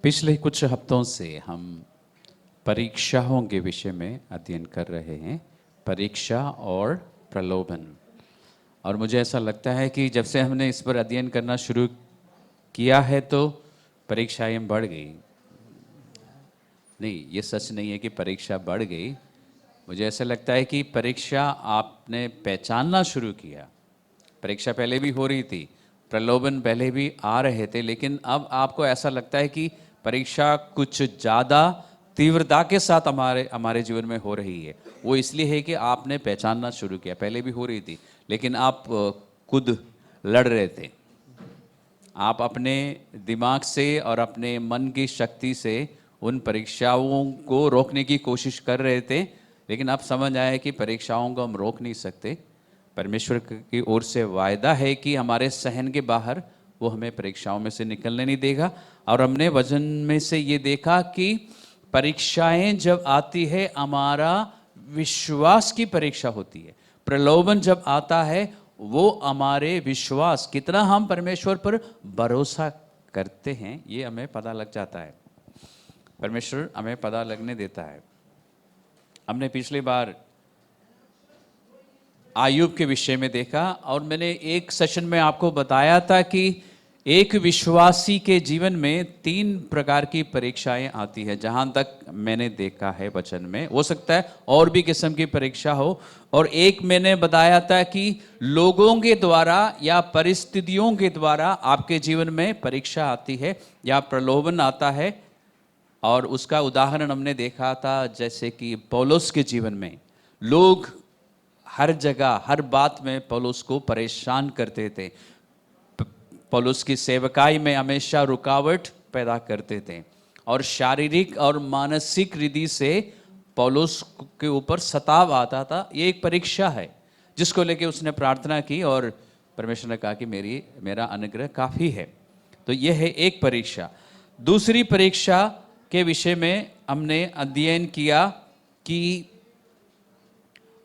पिछले कुछ हफ्तों से हम परीक्षाओं के विषय में अध्ययन कर रहे हैं। परीक्षा और प्रलोभन। और मुझे ऐसा लगता है कि जब से हमने इस पर अध्ययन करना शुरू किया है तो परीक्षाएं बढ़ गई। नहीं, ये सच नहीं है कि परीक्षा बढ़ गई। मुझे ऐसा लगता है कि परीक्षा आपने पहचानना शुरू किया। परीक्षा पहले भी हो रही थी, प्रलोभन पहले भी आ रहे थे, लेकिन अब आपको ऐसा लगता है कि परीक्षा कुछ ज़्यादा तीव्रता के साथ हमारे हमारे जीवन में हो रही है। वो इसलिए है कि आपने पहचानना शुरू किया। पहले भी हो रही थी, लेकिन आप खुद लड़ रहे थे। आप अपने दिमाग से और अपने मन की शक्ति से उन परीक्षाओं को रोकने की कोशिश कर रहे थे, लेकिन अब समझ आया है कि परीक्षाओं को हम रोक नहीं सकते। परमेश्वर की ओर से वायदा है कि हमारे सहन के बाहर वो हमें परीक्षाओं में से निकलने नहीं देगा। और हमने वचन में से ये देखा कि परीक्षाएं जब आती है, हमारा विश्वास की परीक्षा होती है। प्रलोभन जब आता है, वो हमारे विश्वास, कितना हम परमेश्वर पर भरोसा करते हैं, ये हमें पता लग जाता है। परमेश्वर हमें पता लगने देता है। हमने पिछली बार आयुब के विषय में देखा, और मैंने एक सेशन में आपको बताया था कि एक विश्वासी के जीवन में 3 प्रकार की परीक्षाएं आती है। जहां तक मैंने देखा है वचन में, हो सकता है और भी किस्म की परीक्षा हो। और एक मैंने बताया था कि लोगों के द्वारा या परिस्थितियों के द्वारा आपके जीवन में परीक्षा आती है या प्रलोभन आता है। और उसका उदाहरण हमने देखा था, जैसे कि पौलुस के जीवन में लोग हर जगह हर बात में पौलुस को परेशान करते थे। पौलुस की सेवकाई में हमेशा रुकावट पैदा करते थे, और शारीरिक और मानसिक रीति से पौलुस के ऊपर सताव आता था। ये एक परीक्षा है जिसको लेके उसने प्रार्थना की, और परमेश्वर ने कहा कि मेरा अनुग्रह काफ़ी है। तो यह है एक परीक्षा। दूसरी परीक्षा के विषय में हमने अध्ययन किया कि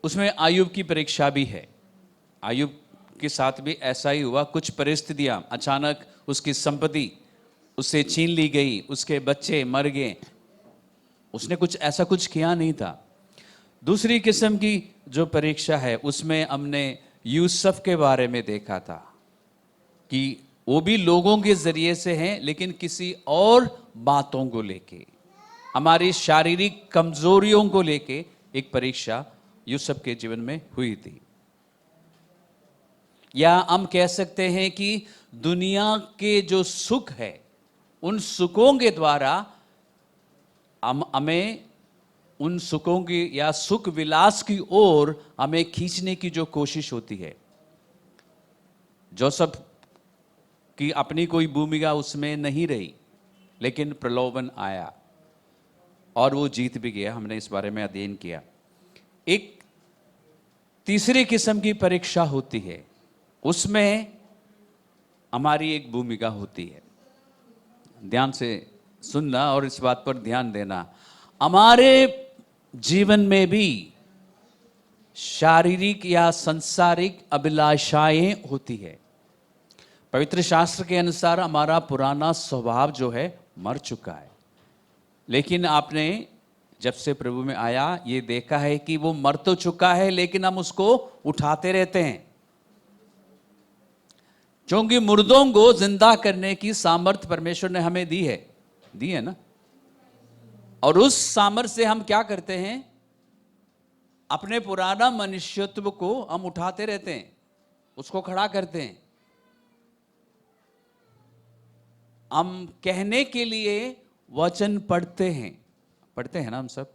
उसमें आयुब की परीक्षा भी है। आयुब के साथ भी ऐसा ही हुआ। कुछ परिस्थितियां, अचानक उसकी संपत्ति उससे छीन ली गई, उसके बच्चे मर गए। उसने ऐसा कुछ किया नहीं था। दूसरी किस्म की जो परीक्षा है, उसमें हमने यूसुफ के बारे में देखा था कि वो भी लोगों के जरिए से हैं, लेकिन किसी और बातों को लेके, हमारी शारीरिक कमजोरियों को लेके एक परीक्षा यूसुफ के जीवन में हुई थी। या हम कह सकते हैं कि दुनिया के जो सुख है, उन सुखों के द्वारा हमें उन सुखों की या सुख विलास की ओर हमें खींचने की जो कोशिश होती है। जोसेफ की अपनी कोई भूमिका उसमें नहीं रही, लेकिन प्रलोभन आया और वो जीत भी गया। हमने इस बारे में अध्ययन किया। एक तीसरी किस्म की परीक्षा होती है, उसमें हमारी एक भूमिका होती है। ध्यान से सुनना और इस बात पर ध्यान देना। हमारे जीवन में भी शारीरिक या सांसारिक अभिलाषाएं होती है। पवित्र शास्त्र के अनुसार हमारा पुराना स्वभाव जो है मर चुका है, लेकिन आपने जब से प्रभु में आया ये देखा है कि वो मर तो चुका है, लेकिन हम उसको उठाते रहते हैं, क्योंकि मुर्दों को जिंदा करने की सामर्थ्य परमेश्वर ने हमें दी है ना। और उस सामर्थ्य से हम क्या करते हैं, अपने पुराना मनुष्यत्व को हम उठाते रहते हैं, उसको खड़ा करते हैं। हम कहने के लिए वचन पढ़ते हैं ना।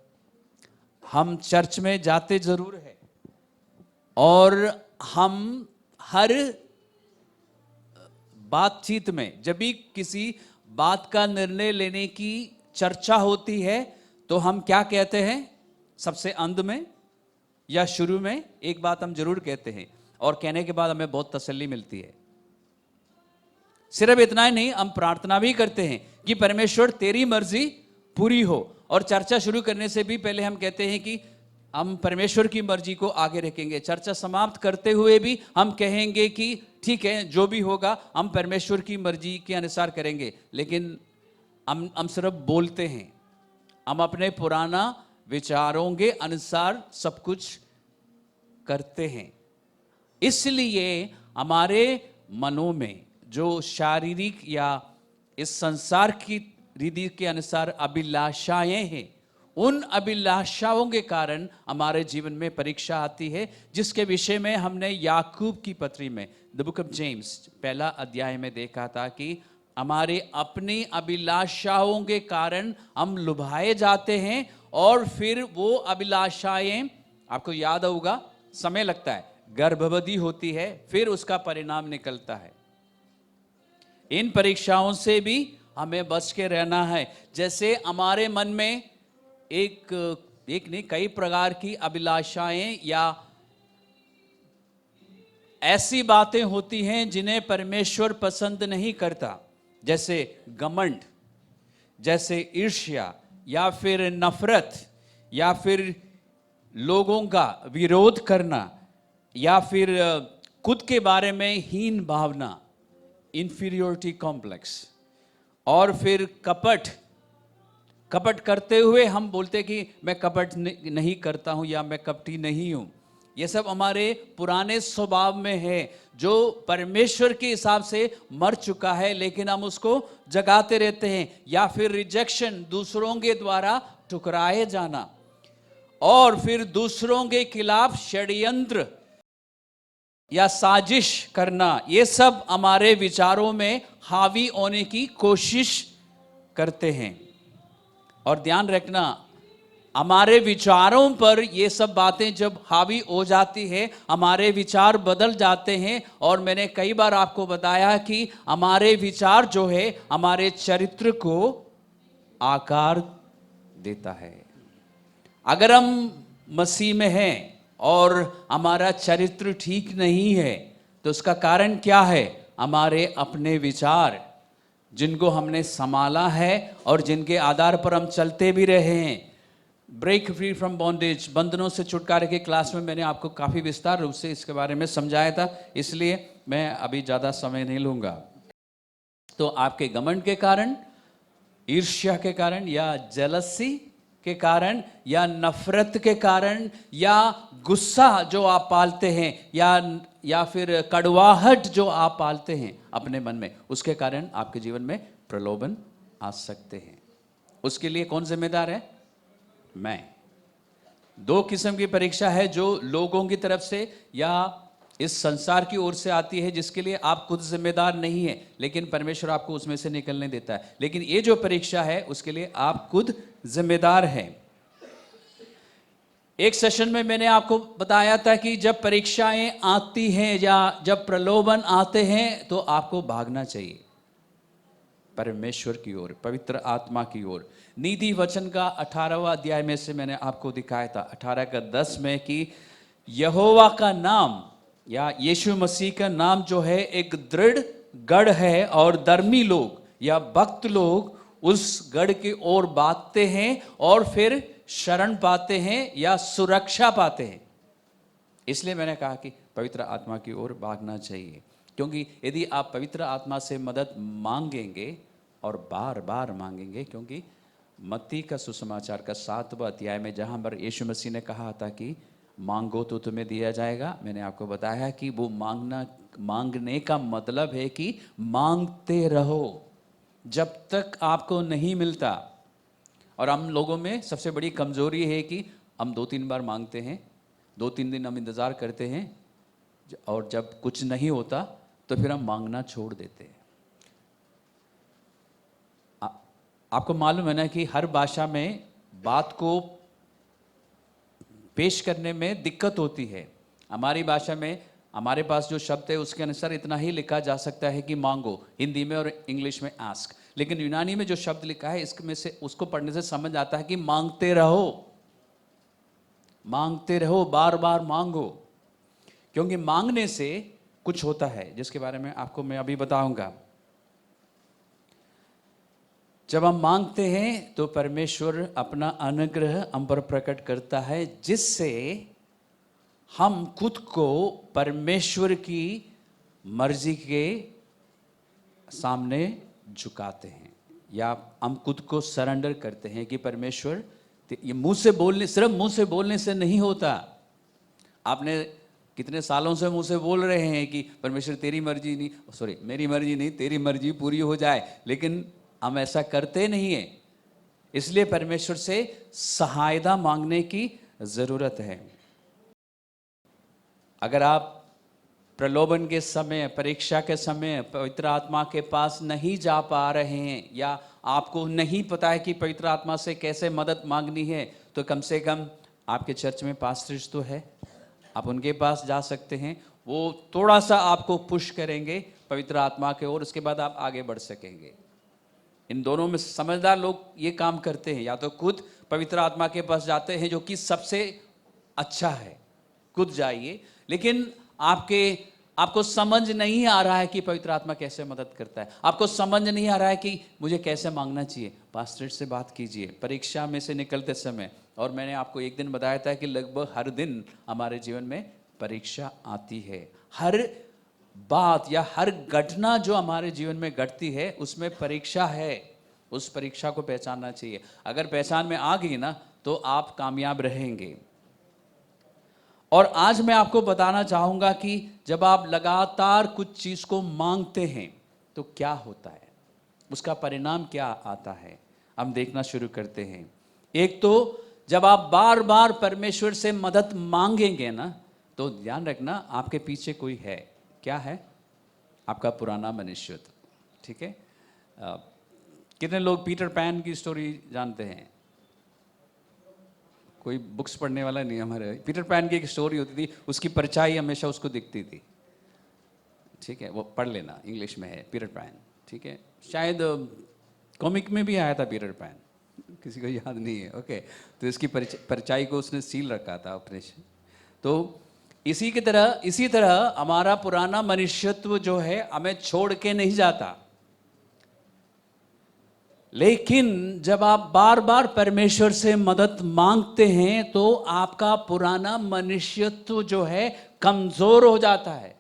हम चर्च में जाते जरूर है, और हम हर बातचीत में जब भी किसी बात का निर्णय लेने की चर्चा होती है, तो हम क्या कहते हैं, सबसे अंत में या शुरू में एक बात हम जरूर कहते हैं, और कहने के बाद हमें बहुत तसल्ली मिलती है। सिर्फ इतना ही नहीं, हम प्रार्थना भी करते हैं कि परमेश्वर तेरी मर्जी पूरी हो। और चर्चा शुरू करने से भी पहले हम कहते हैं कि हम परमेश्वर की मर्जी को आगे रखेंगे। चर्चा समाप्त करते हुए भी हम कहेंगे कि ठीक है, जो भी होगा हम परमेश्वर की मर्जी के अनुसार करेंगे। लेकिन हम सिर्फ बोलते हैं, हम अपने पुराना विचारों के अनुसार सब कुछ करते हैं। इसलिए हमारे मनों में जो शारीरिक या इस संसार की रीति के अनुसार अभिलाषाएं हैं, उन अभिलाषाओं के कारण हमारे जीवन में परीक्षा आती है, जिसके विषय में हमने याकूब की पत्री में द बुक ऑफ जेम्स पहला अध्याय में देखा था कि हमारे अपनी अभिलाषाओं के कारण हम लुभाए जाते हैं, और फिर वो अभिलाषाएं, आपको याद होगा, समय लगता है, गर्भवती होती है, फिर उसका परिणाम निकलता है। इन परीक्षाओं से भी हमें बच के रहना है। जैसे हमारे मन में एक नहीं कई प्रकार की अभिलाषाएं या ऐसी बातें होती हैं जिन्हें परमेश्वर पसंद नहीं करता, जैसे घमंड, जैसे ईर्ष्या, या फिर नफरत, या फिर लोगों का विरोध करना, या फिर खुद के बारे में हीन भावना, इंफीरियोरिटी कॉम्प्लेक्स, और फिर कपट करते हुए हम बोलते कि मैं कपट नहीं करता हूं या मैं कपटी नहीं हूं। ये सब हमारे पुराने स्वभाव में है जो परमेश्वर के हिसाब से मर चुका है, लेकिन हम उसको जगाते रहते हैं। या फिर रिजेक्शन, दूसरों के द्वारा ठुकराए जाना, और फिर दूसरों के खिलाफ षड्यंत्र या साजिश करना, ये सब हमारे विचारों में हावी होने की कोशिश करते हैं। और ध्यान रखना, हमारे विचारों पर ये सब बातें जब हावी हो जाती है, हमारे विचार बदल जाते हैं। और मैंने कई बार आपको बताया कि हमारे विचार जो है हमारे चरित्र को आकार देता है। अगर हम मसीह में हैं और हमारा चरित्र ठीक नहीं है, तो उसका कारण क्या है? हमारे अपने विचार, जिनको हमने संभाला है और जिनके आधार पर हम चलते भी रहे हैं। ब्रेक फ्री फ्रॉम बॉन्डेज, बंधनों से छुटकारे के क्लास में मैंने आपको काफ़ी विस्तार रूप से इसके बारे में समझाया था, इसलिए मैं अभी ज़्यादा समय नहीं लूँगा। तो आपके घमंड के कारण, ईर्ष्या के कारण, या जेलसी के कारण, या नफरत के कारण, या गुस्सा जो आप पालते हैं, या फिर कड़वाहट जो आप पालते हैं अपने मन में, उसके कारण आपके जीवन में प्रलोभन आ सकते हैं। उसके लिए कौन जिम्मेदार है? मैं। दो किस्म की परीक्षा है जो लोगों की तरफ से या इस संसार की ओर से आती है, जिसके लिए आप खुद जिम्मेदार नहीं है, लेकिन परमेश्वर आपको उसमें से निकलने देता है। लेकिन ये जो परीक्षा है उसके लिए आप खुद जिम्मेदार हैं। एक सेशन में मैंने आपको बताया था कि जब परीक्षाएं आती हैं या जब प्रलोभन आते हैं, तो आपको भागना चाहिए परमेश्वर की ओर, पवित्र आत्मा की ओर। नीति वचन का 18वां अध्याय में से मैंने आपको दिखाया था 18:10 में कि यहोवा का नाम या यीशु मसीह का नाम जो है एक दृढ़ गढ़ है, और धर्मी लोग या भक्त लोग उस गढ़ की ओर भागते हैं और फिर शरण पाते हैं या सुरक्षा पाते हैं। इसलिए मैंने कहा कि पवित्र आत्मा की ओर भागना चाहिए, क्योंकि यदि आप पवित्र आत्मा से मदद मांगेंगे और बार बार मांगेंगे, क्योंकि मत्ती का सुसमाचार का 7वां अध्याय में जहां पर यीशु मसीह ने कहा था कि मांगो तो तुम्हें दिया जाएगा, मैंने आपको बताया कि वो मांगने का मतलब है कि मांगते रहो जब तक आपको नहीं मिलता। और हम लोगों में सबसे बड़ी कमजोरी है कि हम 2-3 बार मांगते हैं, 2-3 दिन हम इंतज़ार करते हैं, और जब कुछ नहीं होता तो फिर हम मांगना छोड़ देते हैं। आपको मालूम है ना कि हर भाषा में बात को पेश करने में दिक्कत होती है। हमारी भाषा में हमारे पास जो शब्द है उसके अनुसार इतना ही लिखा जा सकता है कि मांगो, हिंदी में और इंग्लिश में आस्क। लेकिन यूनानी में जो शब्द लिखा है इसमें से उसको पढ़ने से समझ आता है कि मांगते रहो, मांगते रहो, बार बार मांगो, क्योंकि मांगने से कुछ होता है जिसके बारे में आपको मैं अभी बताऊंगा। जब हम मांगते हैं तो परमेश्वर अपना अनुग्रह हम पर प्रकट करता है, जिससे हम खुद को परमेश्वर की मर्जी के सामने झुकाते हैं। या हम खुद को सरेंडर करते हैं कि परमेश्वर, ये मुंह से बोलने, सिर्फ मुंह से बोलने से नहीं होता। आपने कितने सालों से मुंह से बोल रहे हैं कि परमेश्वर तेरी मर्जी नहीं, सॉरी मेरी मर्जी नहीं, तेरी मर्जी पूरी हो जाए, लेकिन हम ऐसा करते नहीं है। इसलिए परमेश्वर से सहायता मांगने की जरूरत है। अगर आप प्रलोभन के समय, परीक्षा के समय पवित्र आत्मा के पास नहीं जा पा रहे हैं, या आपको नहीं पता है कि पवित्र आत्मा से कैसे मदद मांगनी है, तो कम से कम आपके चर्च में पास्टर्स तो है, आप उनके पास जा सकते हैं। वो थोड़ा सा आपको पुश करेंगे पवित्र आत्मा के ओर, उसके बाद आप आगे बढ़ सकेंगे। इन दोनों में समझदार लोग ये काम करते हैं, या तो खुद पवित्र आत्मा के पास जाते हैं, जो कि सबसे अच्छा है, खुद जाइए, लेकिन आपको समझ नहीं आ रहा है कि पवित्र आत्मा कैसे मदद करता है, आपको समझ नहीं आ रहा है कि मुझे कैसे मांगना चाहिए, पास्टर से बात कीजिए परीक्षा में से निकलते समय। और मैंने आपको एक दिन बताया था कि लगभग हर दिन हमारे जीवन में परीक्षा आती है। हर बात या हर घटना जो हमारे जीवन में घटती है उसमें परीक्षा है। उस परीक्षा को पहचानना चाहिए। अगर पहचान में आ गई ना तो आप कामयाब रहेंगे। और आज मैं आपको बताना चाहूंगा कि जब आप लगातार कुछ चीज को मांगते हैं तो क्या होता है, उसका परिणाम क्या आता है, हम देखना शुरू करते हैं। एक तो जब आप बार बार परमेश्वर से मदद मांगेंगे ना, तो ध्यान रखना आपके पीछे कोई है। क्या है? आपका पुराना मनुष्यत्व। ठीक है? कितने लोग पीटर पैन की स्टोरी जानते हैं? कोई बुक्स पढ़ने वाला नहीं हमारे। पीटर पैन की एक स्टोरी होती थी, उसकी परछाई हमेशा उसको दिखती थी। ठीक है, वो पढ़ लेना, इंग्लिश में है पीटर पैन। ठीक है, शायद कॉमिक में भी आया था पीटर पैन, किसी को याद नहीं है। ओके, तो इसकी परछाई को उसने सील रखा था अपने से। तो इसी तरह हमारा पुराना मनुष्यत्व जो है हमें छोड़ के नहीं जाता। लेकिन जब आप बार बार परमेश्वर से मदद मांगते हैं तो आपका पुराना मनुष्यत्व जो है कमजोर हो जाता है।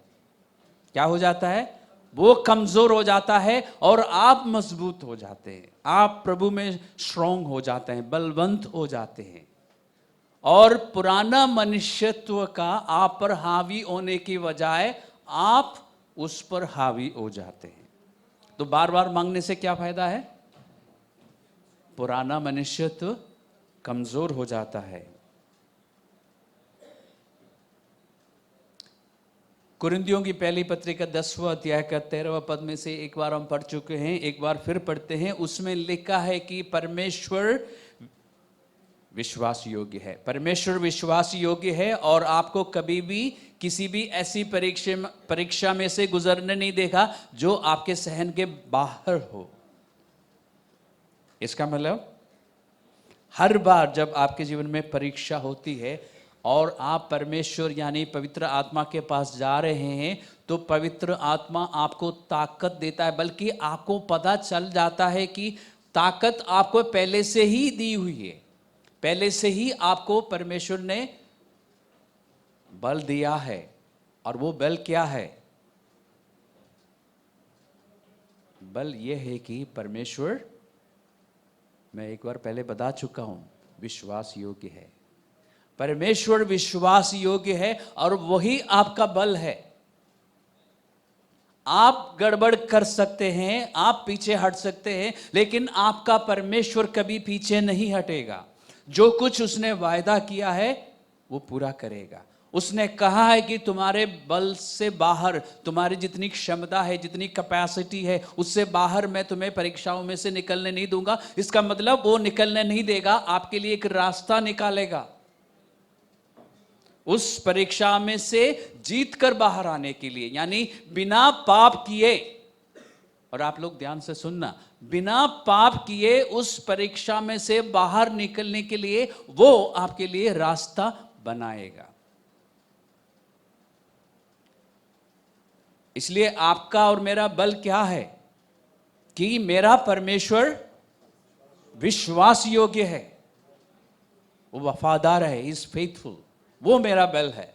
क्या हो जाता है? वो कमजोर हो जाता है और आप मजबूत हो जाते हैं। आप प्रभु में स्ट्रांग हो जाते हैं, बलवंत हो जाते हैं। और पुराना मनुष्यत्व का आप पर हावी होने की बजाय आप उस पर हावी हो जाते हैं। तो बार बार मांगने से क्या फायदा है? पुराना मनुष्यत्व कमजोर हो जाता है। कुरिन्थियों की पहली पत्रिका 10वां अध्याय का 13वां पद में से एक बार हम पढ़ चुके हैं, एक बार फिर पढ़ते हैं। उसमें लिखा है कि परमेश्वर विश्वास योग्य है। परमेश्वर विश्वास योग्य है और आपको कभी भी किसी भी ऐसी परीक्षा में से गुजरने नहीं देगा जो आपके सहन के बाहर हो। इसका मतलब हर बार जब आपके जीवन में परीक्षा होती है और आप परमेश्वर यानी पवित्र आत्मा के पास जा रहे हैं, तो पवित्र आत्मा आपको ताकत देता है। बल्कि आपको पता चल जाता है कि ताकत आपको पहले से ही दी हुई है, पहले से ही आपको परमेश्वर ने बल दिया है। और वो बल क्या है? बल यह है कि परमेश्वर, मैं एक बार पहले बता चुका हूं, विश्वास योग्य है। परमेश्वर विश्वास योग्य है और वही आपका बल है। आप गड़बड़ कर सकते हैं, आप पीछे हट सकते हैं, लेकिन आपका परमेश्वर कभी पीछे नहीं हटेगा। जो कुछ उसने वायदा किया है वो पूरा करेगा। उसने कहा है कि तुम्हारे बल से बाहर, तुम्हारी जितनी क्षमता है, जितनी कैपेसिटी है, उससे बाहर मैं तुम्हें परीक्षाओं में से निकलने नहीं दूंगा। इसका मतलब वो निकलने नहीं देगा, आपके लिए एक रास्ता निकालेगा उस परीक्षा में से जीत कर बाहर आने के लिए, यानी बिना पाप किए। और आप लोग ध्यान से सुनना, बिना पाप किए उस परीक्षा में से बाहर निकलने के लिए वो आपके लिए रास्ता बनाएगा। इसलिए आपका और मेरा बल क्या है? कि मेरा परमेश्वर विश्वास योग्य है, वो वफादार है, इज फेथफुल, वो मेरा बल है।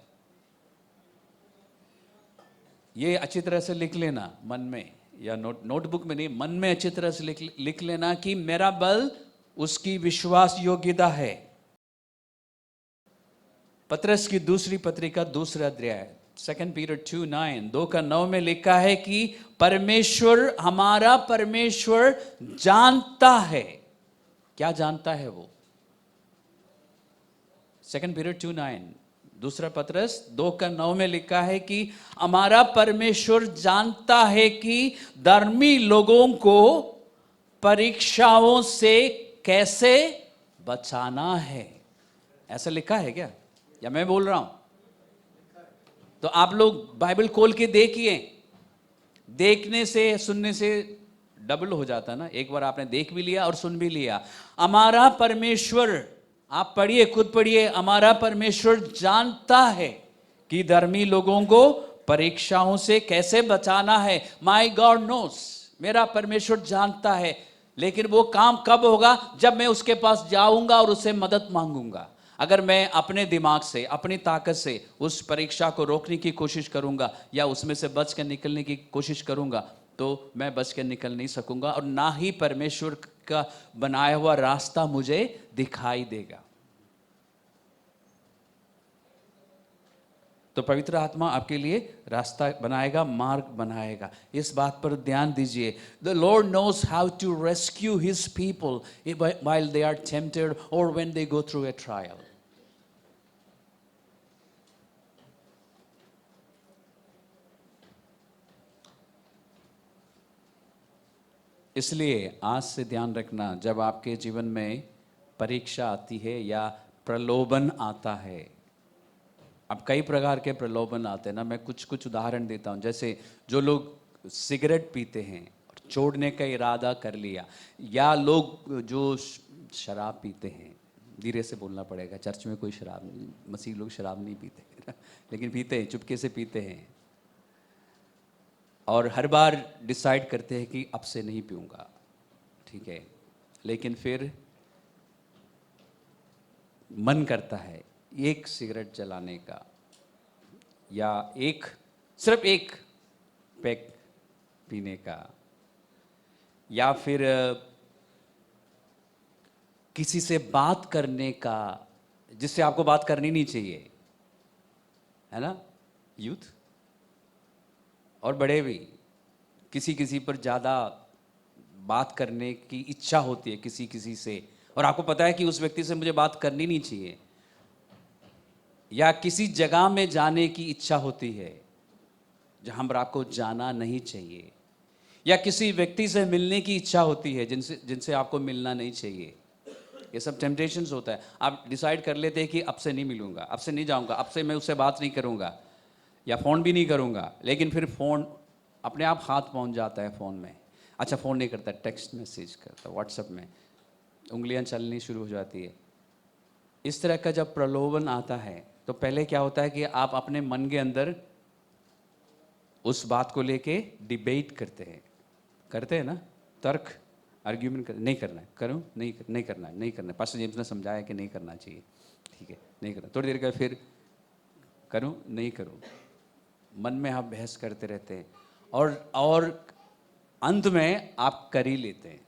ये अच्छी तरह से लिख लेना मन में, या नोटबुक में नहीं, मन में अच्छी तरह से लिख लेना कि मेरा बल उसकी विश्वास योग्यता है। पतरस की दूसरी पत्रिका दूसरा अध्याय 2 Peter 2:9 2:9 में लिखा है कि परमेश्वर, हमारा परमेश्वर जानता है। क्या जानता है वो? 2 Peter 2:9 दूसरा पतरस 2:9 में लिखा है कि हमारा परमेश्वर जानता है कि धर्मी लोगों को परीक्षाओं से कैसे बचाना है। ऐसा लिखा है क्या, या मैं बोल रहा हूं? तो आप लोग बाइबल खोल के देखिए। देखने से सुनने से डबल हो जाता ना। एक बार आपने देख भी लिया और सुन भी लिया। हमारा परमेश्वर, आप पढ़िए, खुद पढ़िए, हमारा परमेश्वर जानता है कि धर्मी लोगों को परीक्षाओं से कैसे बचाना है। माय गॉड नोस, मेरा परमेश्वर जानता है। लेकिन वो काम कब होगा? जब मैं उसके पास जाऊंगा और उससे मदद मांगूंगा। अगर मैं अपने दिमाग से, अपनी ताकत से उस परीक्षा को रोकने की कोशिश करूंगा या उसमें से बच कर निकलने की कोशिश करूंगा, तो मैं बच कर निकल नहीं सकूंगा और ना ही परमेश्वर का बनाया हुआ रास्ता मुझे दिखाई देगा। तो पवित्र आत्मा आपके लिए रास्ता बनाएगा, मार्ग बनाएगा। इस बात पर ध्यान दीजिए। The lord knows how to rescue his people while they are tempted और when they go through a trial. इसलिए आज से ध्यान रखना, जब आपके जीवन में परीक्षा आती है या प्रलोभन आता है। अब कई प्रकार के प्रलोभन आते हैं ना। मैं कुछ कुछ उदाहरण देता हूँ। जैसे जो लोग सिगरेट पीते हैं और छोड़ने का इरादा कर लिया, या लोग जो शराब पीते हैं, धीरे से बोलना पड़ेगा, चर्च में कोई शराब नहीं, मसीह लोग शराब नहीं पीते लेकिन पीते हैं, चुपके से पीते हैं और हर बार डिसाइड करते हैं कि अब से नहीं पीऊँगा, ठीक है, लेकिन फिर मन करता है एक सिगरेट जलाने का, या सिर्फ एक पैक पीने का, या फिर किसी से बात करने का जिससे आपको बात करनी नहीं चाहिए, है ना। यूथ और बड़े भी किसी किसी पर ज़्यादा बात करने की इच्छा होती है किसी किसी से, और आपको पता है कि उस व्यक्ति से मुझे बात करनी नहीं चाहिए। या किसी जगह में जाने की इच्छा होती है जहां पर आपको जाना नहीं चाहिए, या किसी व्यक्ति से मिलने की इच्छा होती है जिनसे आपको मिलना नहीं चाहिए। ये सब टेम्पटेशंस होता है। आप डिसाइड कर लेते हैं कि अब से नहीं मिलूंगा, अब से नहीं जाऊंगा, अब से मैं उससे बात नहीं करूंगा, या फ़ोन भी नहीं करूंगा। लेकिन फिर फ़ोन अपने आप हाथ पहुंच जाता है फ़ोन में। अच्छा, फ़ोन नहीं करता, टेक्स्ट मैसेज करता, व्हाट्सएप में उंगलियां चलनी शुरू हो जाती है। इस तरह का जब प्रलोभन आता है तो पहले क्या होता है कि आप अपने मन के अंदर उस बात को लेके डिबेट करते हैं ना, तर्क, आर्ग्यूमेंट नहीं करना है, करूं नहीं करना है। पास्टर जेम्स ने समझाया कि नहीं करना चाहिए, ठीक है, नहीं करना। थोड़ी देर का फिर करूं नहीं करूं, मन में आप बहस करते रहते हैं और अंत में आप कर ही लेते हैं।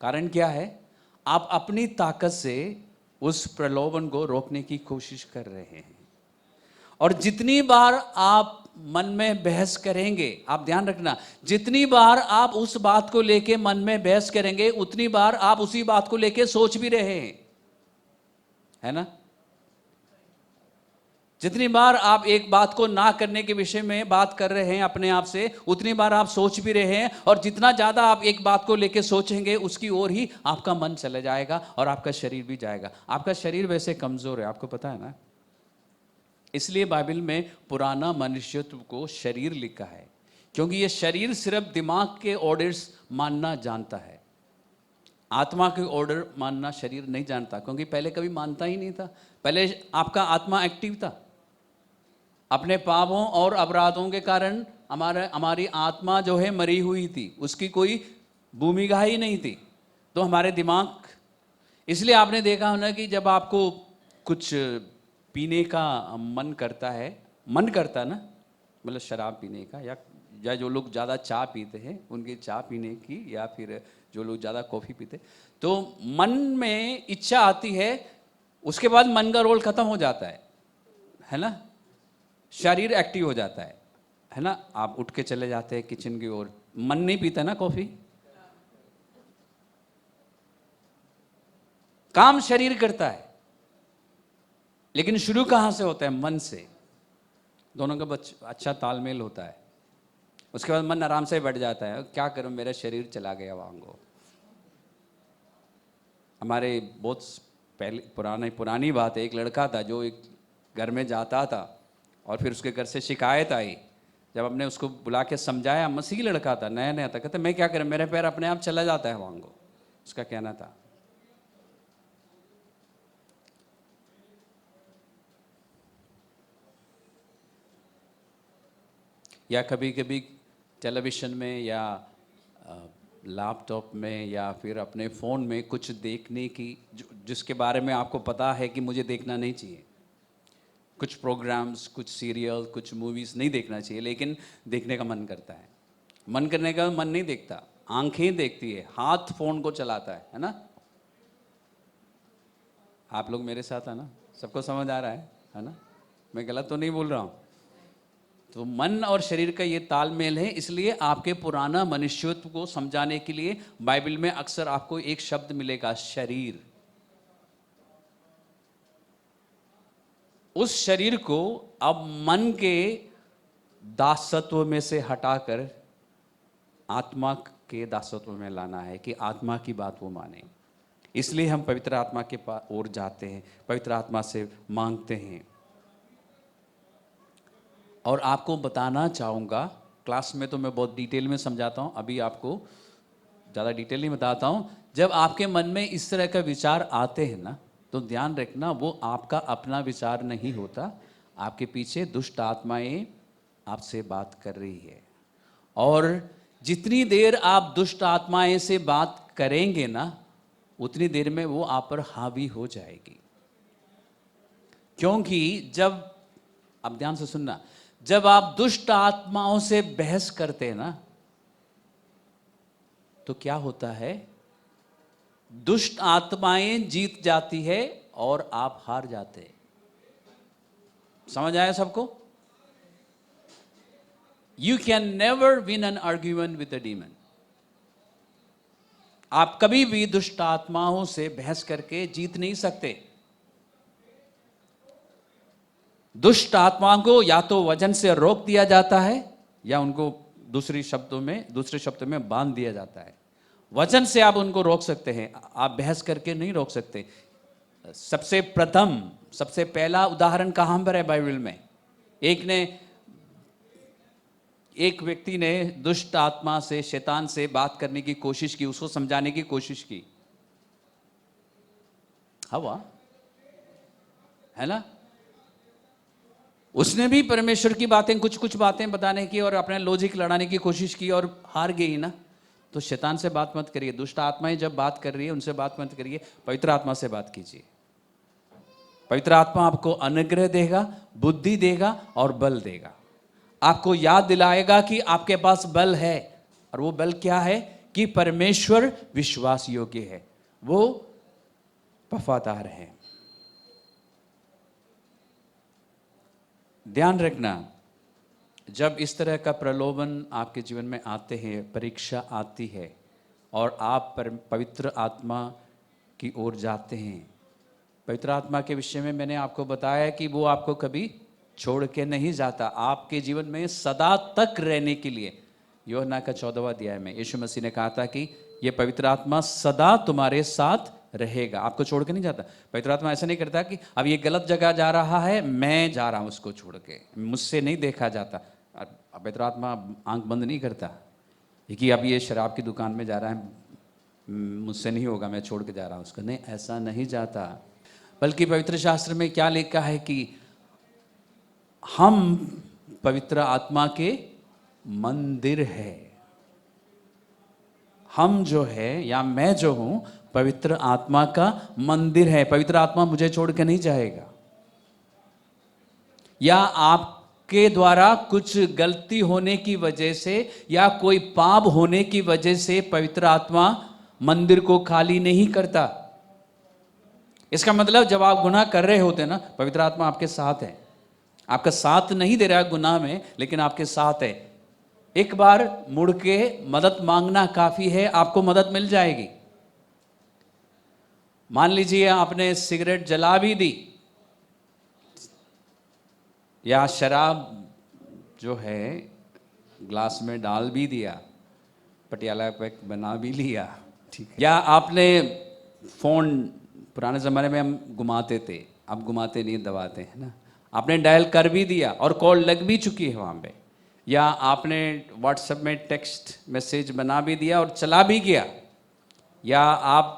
कारण क्या है? आप अपनी ताकत से उस प्रलोभन को रोकने की कोशिश कर रहे हैं। और जितनी बार आप मन में बहस करेंगे, आप ध्यान रखना, जितनी बार आप उस बात को लेके मन में बहस करेंगे, उतनी बार आप उसी बात को लेके सोच भी रहे हैं, है ना। जितनी बार आप एक बात को ना करने के विषय में बात कर रहे हैं अपने आप से, उतनी बार आप सोच भी रहे हैं। और जितना ज़्यादा आप एक बात को लेकर सोचेंगे, उसकी ओर ही आपका मन चला जाएगा और आपका शरीर भी जाएगा। आपका शरीर वैसे कमज़ोर है, आपको पता है ना। इसलिए बाइबल में पुराना मनुष्यत्व को शरीर लिखा है, क्योंकि ये शरीर सिर्फ दिमाग के ऑर्डर्स मानना जानता है। आत्मा के ऑर्डर मानना शरीर नहीं जानता, क्योंकि पहले कभी मानता ही नहीं था। पहले आपका आत्मा एक्टिव था। अपने पापों और अपराधों के कारण हमारी आत्मा जो है मरी हुई थी, उसकी कोई भूमिका ही नहीं थी। तो हमारे दिमाग, इसलिए आपने देखा होना कि जब आपको कुछ पीने का मन करता है ना, मतलब शराब पीने का, या जो लोग ज़्यादा चाय पीते हैं उनकी चाय पीने की, या फिर जो लोग ज़्यादा कॉफ़ी पीते, तो मन में इच्छा आती है, उसके बाद मन का रोल खत्म हो जाता है ना, शरीर एक्टिव हो जाता है ना, आप उठ के चले जाते हैं किचन की ओर, मन नहीं पीता ना कॉफ़ी, काम शरीर करता है, लेकिन शुरू कहाँ से होता है? मन से। दोनों का अच्छा तालमेल होता है, उसके बाद मन आराम से बैठ जाता है, क्या करूं मेरा शरीर चला गया वांगो। हमारे बहुत पहले पुरानी बात है, एक लड़का था जो एक घर में जाता था और फिर उसके घर से शिकायत आई, जब हमने उसको बुला के समझाया, मसीही लड़का था, नया नया था, कहते मैं क्या करूं, मेरे पैर अपने आप चला जाता है वांगो, उसका कहना था। या कभी कभी टेलीविज़न में या लैपटॉप में या फिर अपने फ़ोन में कुछ देखने की जिसके बारे में आपको पता है कि मुझे देखना नहीं चाहिए, कुछ प्रोग्राम्स, कुछ सीरियल, कुछ मूवीज़ नहीं देखना चाहिए, लेकिन देखने का मन करता है। मन करने का मन नहीं देखता, आंखें देखती है, हाथ फ़ोन को चलाता है ना। आप लोग मेरे साथ है ना, सबको समझ आ रहा है ना, मैं गलत तो नहीं बोल रहा हूँ। तो मन और शरीर का ये तालमेल है, इसलिए आपके पुराना मनुष्यत्व को समझाने के लिए बाइबल में अक्सर आपको एक शब्द मिलेगा, शरीर। उस शरीर को अब मन के दासत्व में से हटाकर आत्मा के दासत्व में लाना है कि आत्मा की बात वो माने। इसलिए हम पवित्र आत्मा के ओर जाते हैं, पवित्र आत्मा से मांगते हैं। और आपको बताना चाहूँगा, क्लास में तो मैं बहुत डिटेल में समझाता हूँ, अभी आपको ज़्यादा डिटेल नहीं बताता हूँ। जब आपके मन में इस तरह का विचार आते हैं ना, तो ध्यान रखना वो आपका अपना विचार नहीं होता, आपके पीछे दुष्ट आत्माएं आपसे बात कर रही है। और जितनी देर आप दुष्ट आत्माएं से बात करेंगे ना, उतनी देर में वो आप पर हावी हो जाएगी। क्योंकि जब, अब ध्यान से सुनना, जब आप दुष्ट आत्माओं से बहस करते हैं ना, तो क्या होता है? दुष्ट आत्माएं जीत जाती है और आप हार जाते हैं। समझ आया सबको? You can never win an argument with a demon. आप कभी भी दुष्ट आत्माओं से बहस करके जीत नहीं सकते। दुष्ट आत्माओं को या तो वचन से रोक दिया जाता है, या उनको दूसरे शब्दों में बांध दिया जाता है। वचन से आप उनको रोक सकते हैं, आप बहस करके नहीं रोक सकते। सबसे पहला उदाहरण कहां पर है बाइबल में? एक व्यक्ति ने दुष्ट आत्मा से, शैतान से बात करने की कोशिश की, उसको समझाने की कोशिश की, हवा है ना। उसने भी परमेश्वर की बातें, कुछ बातें बताने की और अपने लॉजिक लड़ाने की कोशिश की और हार गई ना। तो शैतान से बात मत करिए, दुष्ट आत्माएं जब बात कर रही है उनसे बात मत करिए, पवित्र आत्मा से बात कीजिए। पवित्र आत्मा आपको अनुग्रह देगा, बुद्धि देगा और बल देगा। आपको याद दिलाएगा कि आपके पास बल है, और वो बल क्या है? कि परमेश्वर विश्वास योग्य है, वो वफादार है। ध्यान रखना, जब इस तरह का प्रलोभन आपके जीवन में आते हैं, परीक्षा आती है और आप पवित्र आत्मा की ओर जाते हैं, पवित्र आत्मा के विषय में मैंने आपको बताया कि वो आपको कभी छोड़ के नहीं जाता, आपके जीवन में सदा तक रहने के लिए। यूहन्ना का 14वां अध्याय में यीशु मसीह ने कहा था कि ये पवित्र आत्मा सदा तुम्हारे साथ रहेगा, आपको छोड़ के नहीं जाता। पवित्र आत्मा ऐसा नहीं करता कि अब ये गलत जगह जा रहा है, मैं जा रहा हूं उसको छोड़ के, मुझसे नहीं देखा जाता। पवित्र आत्मा आंख बंद नहीं करता कि अब ये शराब की दुकान में जा रहा है, मुझसे नहीं होगा, मैं छोड़ के जा रहा हूं उसको, नहीं, ऐसा नहीं जाता। बल्कि पवित्र शास्त्र में क्या लिखा है कि हम पवित्र आत्मा के मंदिर है। हम जो है, या मैं जो हूं, पवित्र आत्मा का मंदिर है। पवित्र आत्मा मुझे छोड़ के नहीं जाएगा। या आप के द्वारा कुछ गलती होने की वजह से या कोई पाप होने की वजह से पवित्र आत्मा मंदिर को खाली नहीं करता। इसका मतलब जब आप गुनाह कर रहे होते हैं ना, पवित्र आत्मा आपके साथ है, आपका साथ नहीं दे रहा है गुनाह में, लेकिन आपके साथ है। एक बार मुड़ के मदद मांगना काफी है, आपको मदद मिल जाएगी। मान लीजिए आपने सिगरेट जला भी दी या शराब जो है ग्लास में डाल भी दिया, पटियाला पैक बना भी लिया, ठीक है, या आपने फोन, पुराने ज़माने में हम घुमाते थे, अब घुमाते नहीं, दबाते हैं ना, आपने डायल कर भी दिया और कॉल लग भी चुकी है वहाँ पे, या आपने व्हाट्सएप में टेक्स्ट मैसेज बना भी दिया और चला भी गया, या आप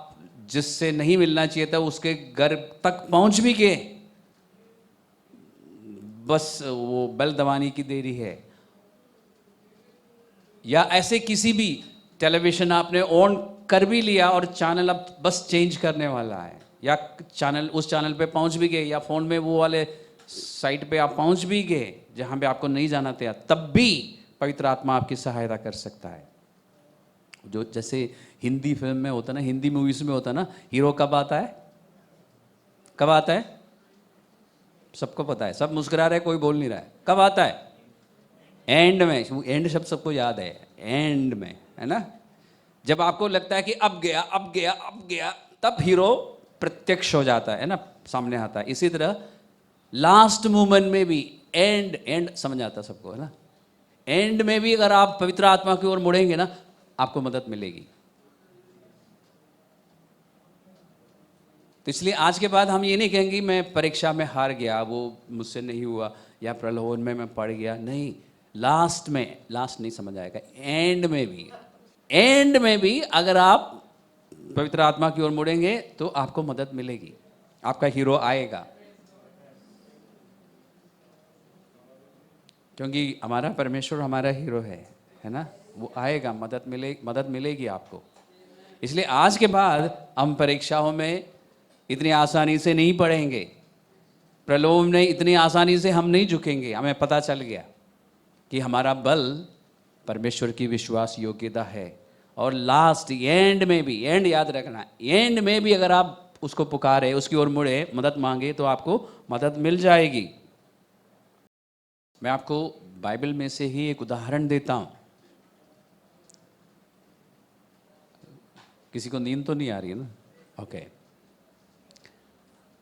जिससे नहीं मिलना चाहिए था उसके घर तक पहुँच भी गए, बस वो बेल दबाने की देरी है। या ऐसे किसी भी टेलीविज़न आपने ऑन कर भी लिया और चैनल अब बस चेंज करने वाला है, या चैनल उस चैनल पे पहुंच भी गए, या फ़ोन में वो वाले साइट पे आप पहुंच भी गए जहां पे आपको नहीं जाना था, तब भी पवित्र आत्मा आपकी सहायता कर सकता है। जो जैसे हिंदी फिल्म में होता है ना, हिंदी मूवीज़ में होता है ना, हीरो कब आता है, कब आता है, सबको पता है, सब मुस्कुरा रहे, कोई बोल नहीं रहा है, कब आता है, एंड में। एंड शब्द सबको याद है, एंड में, है ना, जब आपको लगता है कि अब गया अब गया अब गया, तब हीरो प्रत्यक्ष हो जाता है ना, सामने आता है। इसी तरह लास्ट मोमेंट में भी, एंड एंड समझ आता है सबको, है ना, एंड में भी अगर आप पवित्र आत्मा की ओर मुड़ेंगे ना, आपको मदद मिलेगी। तो इसलिए आज के बाद हम ये नहीं कहेंगे मैं परीक्षा में हार गया, वो मुझसे नहीं हुआ, या प्रलोभन में मैं पड़ गया, नहीं, लास्ट में, लास्ट नहीं समझ आएगा, एंड में भी, एंड में भी अगर आप पवित्र आत्मा की ओर मुड़ेंगे तो आपको मदद मिलेगी, आपका हीरो आएगा। क्योंकि हमारा परमेश्वर हमारा हीरो है ना, वो आएगा, मदद मिलेगी आपको। इसलिए आज के बाद हम परीक्षाओं में इतनी आसानी से नहीं पढ़ेंगे, प्रलोभ में इतनी आसानी से हम नहीं झुकेंगे। हमें पता चल गया कि हमारा बल परमेश्वर की विश्वास योग्यता है। और लास्ट एंड में भी, एंड याद रखना, एंड में भी अगर आप उसको पुकारे, उसकी ओर मुड़े, मदद मांगे, तो आपको मदद मिल जाएगी। मैं आपको बाइबल में से ही एक उदाहरण देता हूं। किसी को नींद तो नहीं आ रही है ना? ओके।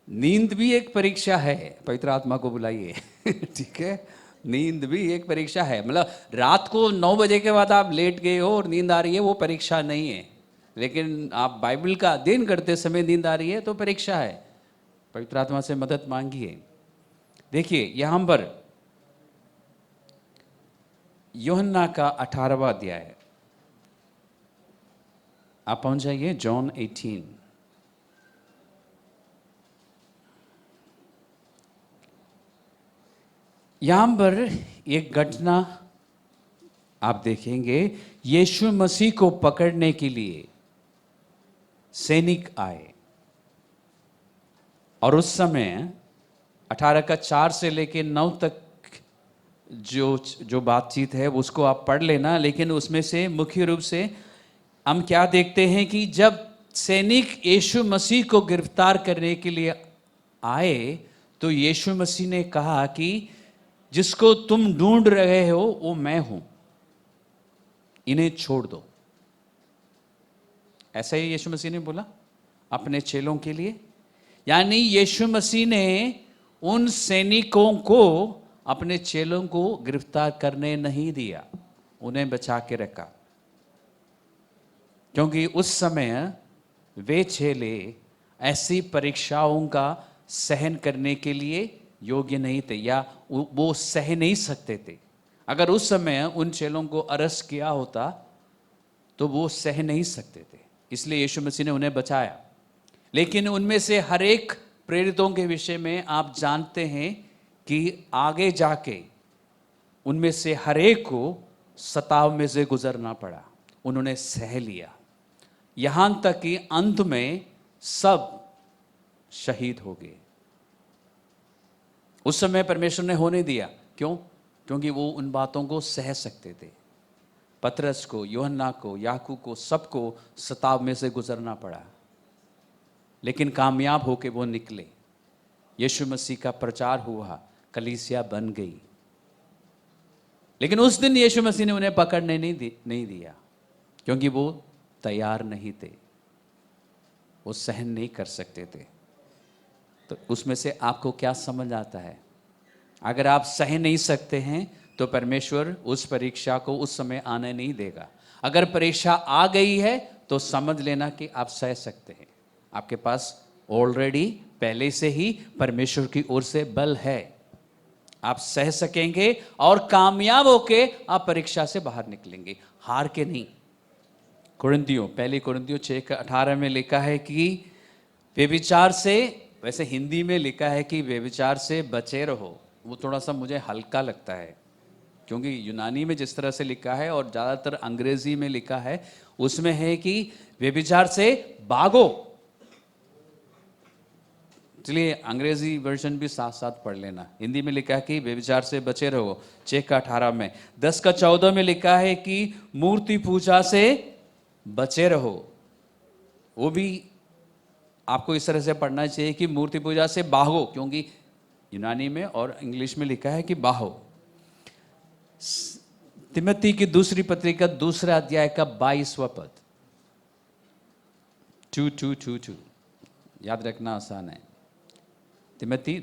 नींद भी एक परीक्षा है, पवित्र आत्मा को बुलाइए ठीक है, नींद भी एक परीक्षा है। मतलब रात को 9 बजे के बाद आप लेट गए हो और नींद आ रही है, वो परीक्षा नहीं है। लेकिन आप बाइबल का अध्ययन करते समय नींद आ रही है तो परीक्षा है। पवित्र आत्मा से मदद मांगिए। देखिए यहाँ पर यूहन्ना का 18वां अध्याय, आप पहुंच जाइए, जॉन 18। यहां पर एक घटना आप देखेंगे, यीशु मसीह को पकड़ने के लिए सैनिक आए, और उस समय 18:4 से लेकर 9 तक जो बातचीत है उसको आप पढ़ लेना। लेकिन उसमें से मुख्य रूप से हम क्या देखते हैं कि जब सैनिक यीशु मसीह को गिरफ्तार करने के लिए आए तो यीशु मसीह ने कहा कि जिसको तुम ढूंढ रहे हो वो मैं हूं, इन्हें छोड़ दो। ऐसा ही यीशु मसीह ने बोला अपने चेलों के लिए। यानी यीशु मसीह ने उन सैनिकों को, अपने चेलों को गिरफ्तार करने नहीं दिया, उन्हें बचा के रखा। क्योंकि उस समय वे चेले ऐसी परीक्षाओं का सहन करने के लिए योग्य नहीं थे, या वो सह नहीं सकते थे। अगर उस समय उन चेलों को अरेस्ट किया होता तो वो सह नहीं सकते थे, इसलिए यीशु मसीह ने उन्हें बचाया। लेकिन उनमें से हर एक प्रेरितों के विषय में आप जानते हैं कि आगे जाके उनमें से हर एक को सताव में से गुजरना पड़ा, उन्होंने सह लिया, यहां तक कि अंत में सब शहीद हो गए। उस समय परमेश्वर ने होने दिया। क्यों? क्योंकि वो उन बातों को सह सकते थे। पतरस को, यूहन्ना को, याकूब को, सबको सताव में से गुजरना पड़ा, लेकिन कामयाब होके वो निकले। यीशु मसीह का प्रचार हुआ, कलीसिया बन गई। लेकिन उस दिन यीशु मसीह ने उन्हें पकड़ने नहीं दिया, क्योंकि वो तैयार नहीं थे, वो सहन नहीं कर सकते थे। तो उसमें से आपको क्या समझ आता है? अगर आप सह नहीं सकते हैं तो परमेश्वर उस परीक्षा को उस समय आने नहीं देगा। अगर परीक्षा आ गई है तो समझ लेना कि आप सह सकते हैं। आपके पास ऑलरेडी पहले से ही परमेश्वर की ओर से बल है, आप सह सकेंगे और कामयाब होके आप परीक्षा से बाहर निकलेंगे, हार के नहीं। पहली कुरिन्थियों 6:18 में लिखा है कि व्यभिचार से, वैसे हिंदी में लिखा है कि व्यभिचार से बचे रहो। वो थोड़ा सा मुझे हल्का लगता है, क्योंकि यूनानी में जिस तरह से लिखा है और ज़्यादातर अंग्रेजी में लिखा है, उसमें है कि व्यभिचार से भागो। चलिए अंग्रेजी वर्जन भी साथ साथ पढ़ लेना। हिंदी में लिखा है कि व्यभिचार से बचे रहो 6:18 में। 10:14 में लिखा है कि मूर्ति पूजा से बचे रहो। वो भी आपको इस तरह से पढ़ना चाहिए कि मूर्ति पूजा से भागो, क्योंकि यूनानी में और इंग्लिश में लिखा है कि बाहो। तिमोथी की दूसरी पत्री का 2 अध्याय का 22वां पद, 2:2 याद रखना आसान है।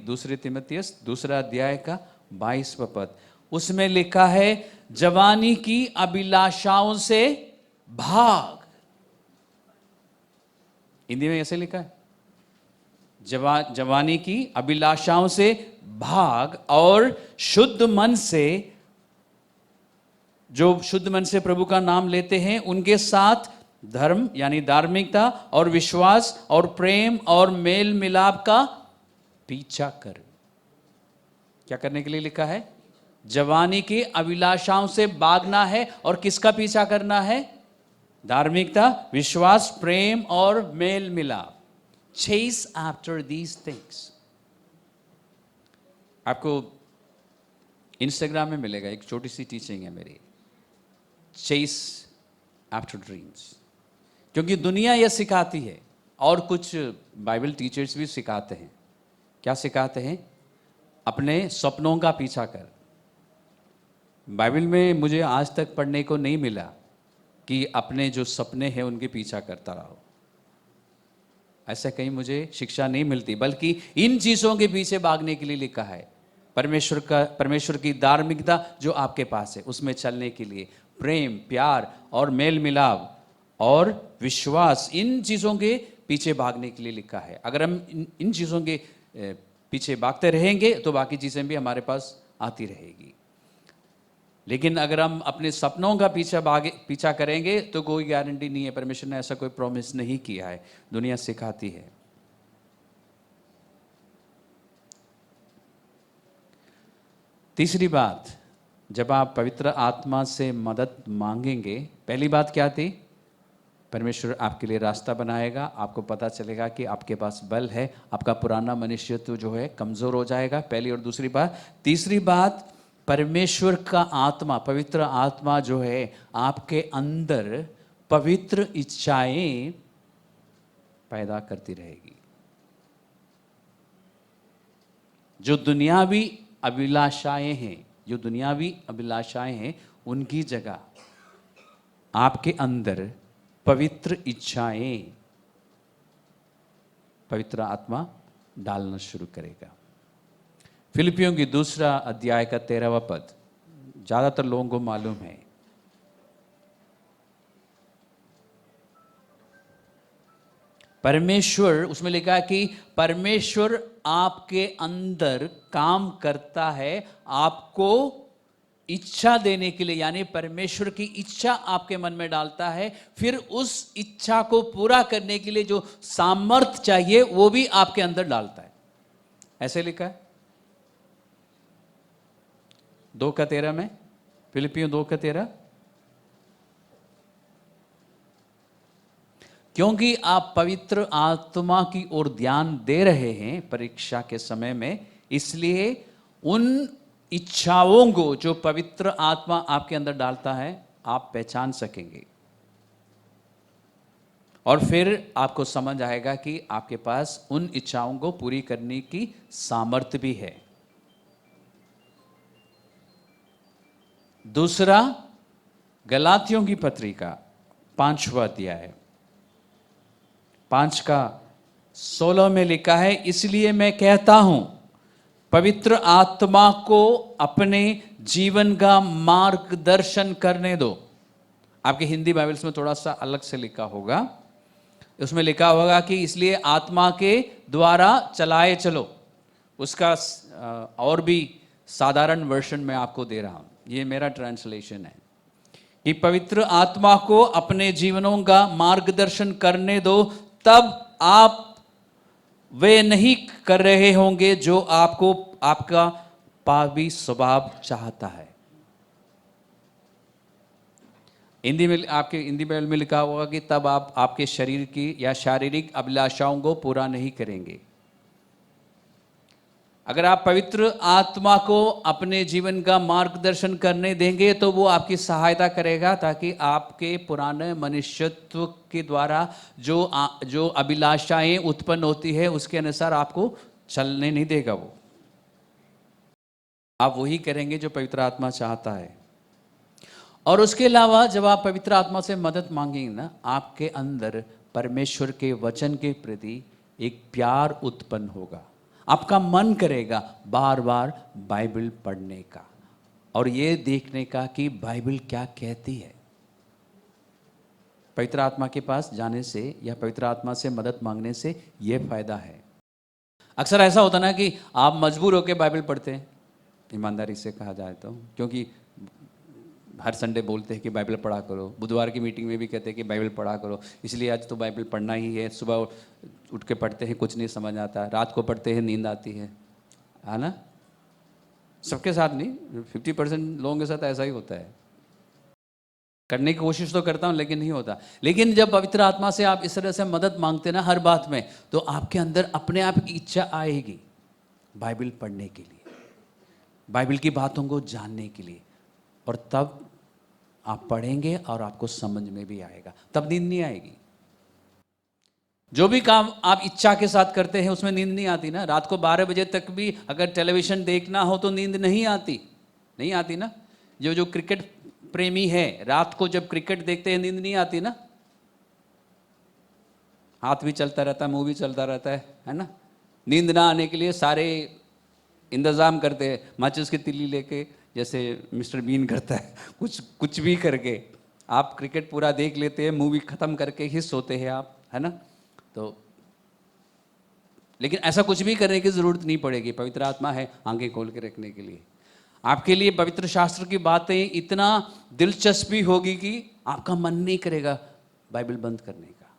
दूसरी तिमोथियस 2 अध्याय का 22वां पद, उसमें लिखा है जवानी की अभिलाषाओं से भाग। हिंदी में ऐसे लिखा है, जवानी की अभिलाषाओं से भाग और शुद्ध मन से, जो शुद्ध मन से प्रभु का नाम लेते हैं, उनके साथ धर्म यानी धार्मिकता और विश्वास और प्रेम और मेल मिलाप का पीछा कर। क्या करने के लिए लिखा है? जवानी की अभिलाषाओं से भागना है। और किसका पीछा करना है? धार्मिकता, विश्वास, प्रेम और मेल मिलाप। Chase after these things। आपको इंस्टाग्राम में मिलेगा, एक छोटी सी टीचिंग है मेरी, Chase after dreams। क्योंकि दुनिया यह सिखाती है और कुछ बाइबल टीचर्स भी सिखाते हैं। क्या सिखाते हैं? अपने सपनों का पीछा कर। बाइबल में मुझे आज तक पढ़ने को नहीं मिला कि अपने जो सपने हैं उनके पीछा करता रहो, ऐसा कहीं मुझे शिक्षा नहीं मिलती, बल्कि इन चीजों के पीछे भागने के लिए लिखा है। परमेश्वर की धार्मिकता जो आपके पास है उसमें चलने के लिए, प्रेम, प्यार और मेल मिलाप और विश्वास, इन चीजों के पीछे भागने के लिए लिखा है। अगर हम इन चीजों के पीछे भागते रहेंगे तो बाकी चीजें भी हमारे पास आती रहेगी। लेकिन अगर हम अपने सपनों का पीछा करेंगे तो कोई गारंटी नहीं है, परमेश्वर ने ऐसा कोई प्रॉमिस नहीं किया है, दुनिया सिखाती है। तीसरी बात, जब आप पवित्र आत्मा से मदद मांगेंगे, पहली बात क्या थी? परमेश्वर आपके लिए रास्ता बनाएगा, आपको पता चलेगा कि आपके पास बल है, आपका पुराना मनुष्यत्व जो है कमजोर हो जाएगा, पहली और दूसरी बात। तीसरी बात, परमेश्वर का आत्मा, पवित्र आत्मा जो है आपके अंदर पवित्र इच्छाएं पैदा करती रहेगी। जो दुनियावी अभिलाषाएं हैं उनकी जगह आपके अंदर पवित्र इच्छाएं, पवित्र आत्मा डालना शुरू करेगा। फिलिपियों की 2 अध्याय का 13वां पद ज्यादातर लोगों को मालूम है। परमेश्वर, उसमें लिखा है कि परमेश्वर आपके अंदर काम करता है आपको इच्छा देने के लिए, यानी परमेश्वर की इच्छा आपके मन में डालता है, फिर उस इच्छा को पूरा करने के लिए जो सामर्थ्य चाहिए वो भी आपके अंदर डालता है। ऐसे लिखा है 2:13 में, फिलिपियों 2:13। क्योंकि आप पवित्र आत्मा की ओर ध्यान दे रहे हैं परीक्षा के समय में, इसलिए उन इच्छाओं को जो पवित्र आत्मा आपके अंदर डालता है आप पहचान सकेंगे, और फिर आपको समझ आएगा कि आपके पास उन इच्छाओं को पूरी करने की सामर्थ्य भी है। दूसरा, गलातियों की पत्रिका 5वां अध्याय 5:16 में लिखा है, इसलिए मैं कहता हूं पवित्र आत्मा को अपने जीवन का मार्गदर्शन करने दो। आपके हिंदी बाइबल्स में थोड़ा सा अलग से लिखा होगा, उसमें लिखा होगा कि इसलिए आत्मा के द्वारा चलाए चलो। उसका और भी साधारण वर्जन में आपको दे रहा हूं, ये मेरा ट्रांसलेशन है कि पवित्र आत्मा को अपने जीवनों का मार्गदर्शन करने दो, तब आप वे नहीं कर रहे होंगे जो आपको आपका पापी स्वभाव चाहता है। हिंदी में, आपके हिंदी बाइबल में लिखा होगा कि तब आप आपके शरीर की या शारीरिक अभिलाषाओं को पूरा नहीं करेंगे। अगर आप पवित्र आत्मा को अपने जीवन का मार्गदर्शन करने देंगे तो वो आपकी सहायता करेगा, ताकि आपके पुराने मनुष्यत्व के द्वारा जो अभिलाषाएं उत्पन्न होती है उसके अनुसार आपको चलने नहीं देगा। वो आप वही करेंगे जो पवित्र आत्मा चाहता है। और उसके अलावा जब आप पवित्र आत्मा से मदद मांगेंगे ना, आपके अंदर परमेश्वर के वचन के प्रति एक प्यार उत्पन्न होगा। आपका मन करेगा बार बार बाइबल पढ़ने का और ये देखने का कि बाइबल क्या कहती है। पवित्र आत्मा के पास जाने से या पवित्र आत्मा से मदद मांगने से ये फायदा है। अक्सर ऐसा होता ना कि आप मजबूर होकर बाइबल पढ़ते हैं, ईमानदारी से कहा जाए तो, क्योंकि हर संडे बोलते हैं कि बाइबल पढ़ा करो, बुधवार की मीटिंग में भी कहते हैं कि बाइबल पढ़ा करो, इसलिए आज तो बाइबल पढ़ना ही है। सुबह उठ के पढ़ते हैं, कुछ नहीं समझ आता, रात को पढ़ते हैं, नींद आती है ना। सबके साथ नहीं, 50% लोगों के साथ ऐसा ही होता है। करने की कोशिश तो करता हूँ लेकिन नहीं होता। लेकिन जब पवित्र आत्मा से आप इस तरह से मदद मांगते ना हर बात में, तो आपके अंदर अपने आप की इच्छा आएगी बाइबल पढ़ने के लिए, बाइबल की बातों को जानने के लिए, और तब आप पढ़ेंगे और आपको समझ में भी आएगा, तब नींद नहीं आएगी। जो भी काम आप इच्छा के साथ करते हैं उसमें नींद नहीं आती ना। रात को 12 बजे तक भी अगर टेलीविजन देखना हो तो नींद नहीं आती ना। जो क्रिकेट प्रेमी है, रात को जब क्रिकेट देखते हैं नींद नहीं आती ना। हाथ भी चलता रहता है, मुंह भी चलता रहता है ना। नींद ना आने के लिए सारे इंतजाम करते हैं, माचिस की तिल्ली लेके, जैसे मिस्टर बीन करता है, कुछ भी करके आप क्रिकेट पूरा देख लेते हैं, मूवी खत्म करके ही सोते हैं आप, है ना। तो लेकिन ऐसा कुछ भी करने की जरूरत नहीं पड़ेगी, पवित्र आत्मा है आंखें खोल के रखने के लिए। आपके लिए पवित्र शास्त्र की बातें इतना दिलचस्पी होगी कि आपका मन नहीं करेगा बाइबल बंद करने का।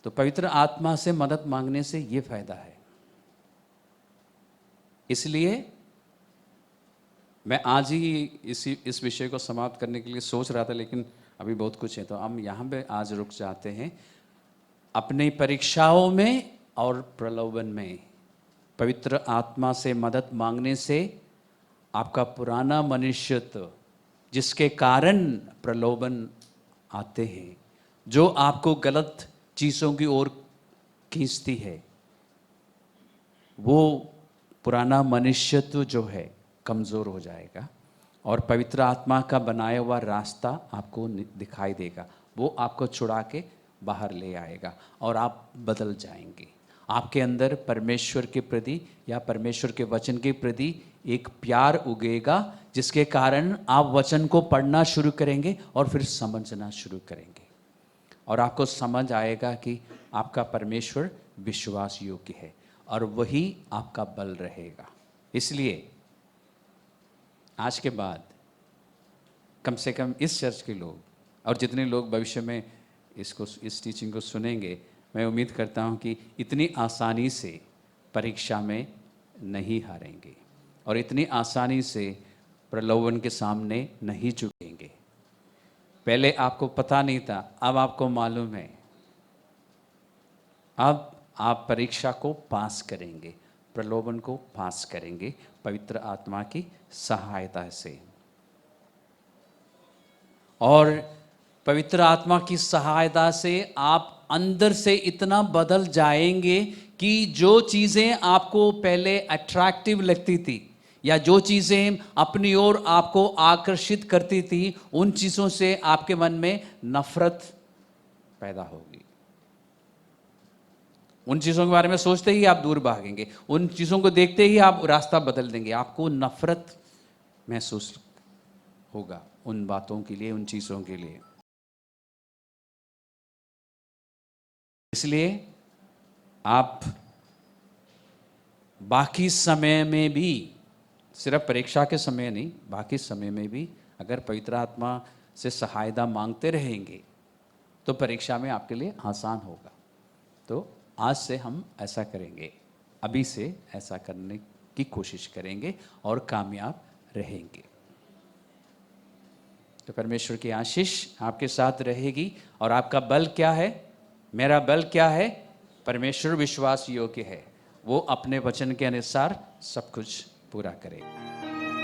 तो पवित्र आत्मा से मदद मांगने से यह फायदा है। इसलिए मैं आज ही इस विषय को समाप्त करने के लिए सोच रहा था, लेकिन अभी बहुत कुछ है, तो हम यहाँ पे आज रुक जाते हैं। अपनी परीक्षाओं में और प्रलोभन में पवित्र आत्मा से मदद मांगने से आपका पुराना मनुष्यत्व, जिसके कारण प्रलोभन आते हैं, जो आपको गलत चीज़ों की ओर खींचती है, वो पुराना मनुष्यत्व जो है कमज़ोर हो जाएगा और पवित्र आत्मा का बनाया हुआ रास्ता आपको दिखाई देगा। वो आपको छुड़ा के बाहर ले आएगा और आप बदल जाएंगे। आपके अंदर परमेश्वर के प्रति या परमेश्वर के वचन के प्रति एक प्यार उगेगा, जिसके कारण आप वचन को पढ़ना शुरू करेंगे और फिर समझना शुरू करेंगे, और आपको समझ आएगा कि आपका परमेश्वर विश्वास योग्य है और वही आपका बल रहेगा। इसलिए आज के बाद कम से कम इस चर्च के लोग और जितने लोग भविष्य में इस टीचिंग को सुनेंगे, मैं उम्मीद करता हूं कि इतनी आसानी से परीक्षा में नहीं हारेंगे और इतनी आसानी से प्रलोभन के सामने नहीं झुकेंगे। पहले आपको पता नहीं था, अब आपको मालूम है। अब आप परीक्षा को पास करेंगे, प्रलोभन को पास करेंगे पवित्र आत्मा की सहायता से। और पवित्र आत्मा की सहायता से आप अंदर से इतना बदल जाएंगे कि जो चीज़ें आपको पहले अट्रैक्टिव लगती थी या जो चीज़ें अपनी ओर आपको आकर्षित करती थी, उन चीज़ों से आपके मन में नफरत पैदा होगी। उन चीज़ों के बारे में सोचते ही आप दूर भागेंगे, उन चीज़ों को देखते ही आप रास्ता बदल देंगे, आपको नफरत महसूस होगा उन बातों के लिए, उन चीज़ों के लिए। इसलिए आप बाकी समय में भी, सिर्फ परीक्षा के समय नहीं, बाकी समय में भी अगर पवित्र आत्मा से सहायता मांगते रहेंगे तो परीक्षा में आपके लिए आसान होगा। तो आज से हम ऐसा करेंगे, अभी से ऐसा करने की कोशिश करेंगे और कामयाब रहेंगे। तो परमेश्वर की आशीष आपके साथ रहेगी। और आपका बल क्या है? मेरा बल क्या है? परमेश्वर विश्वास योग्य है, वो अपने वचन के अनुसार सब कुछ पूरा करेगा।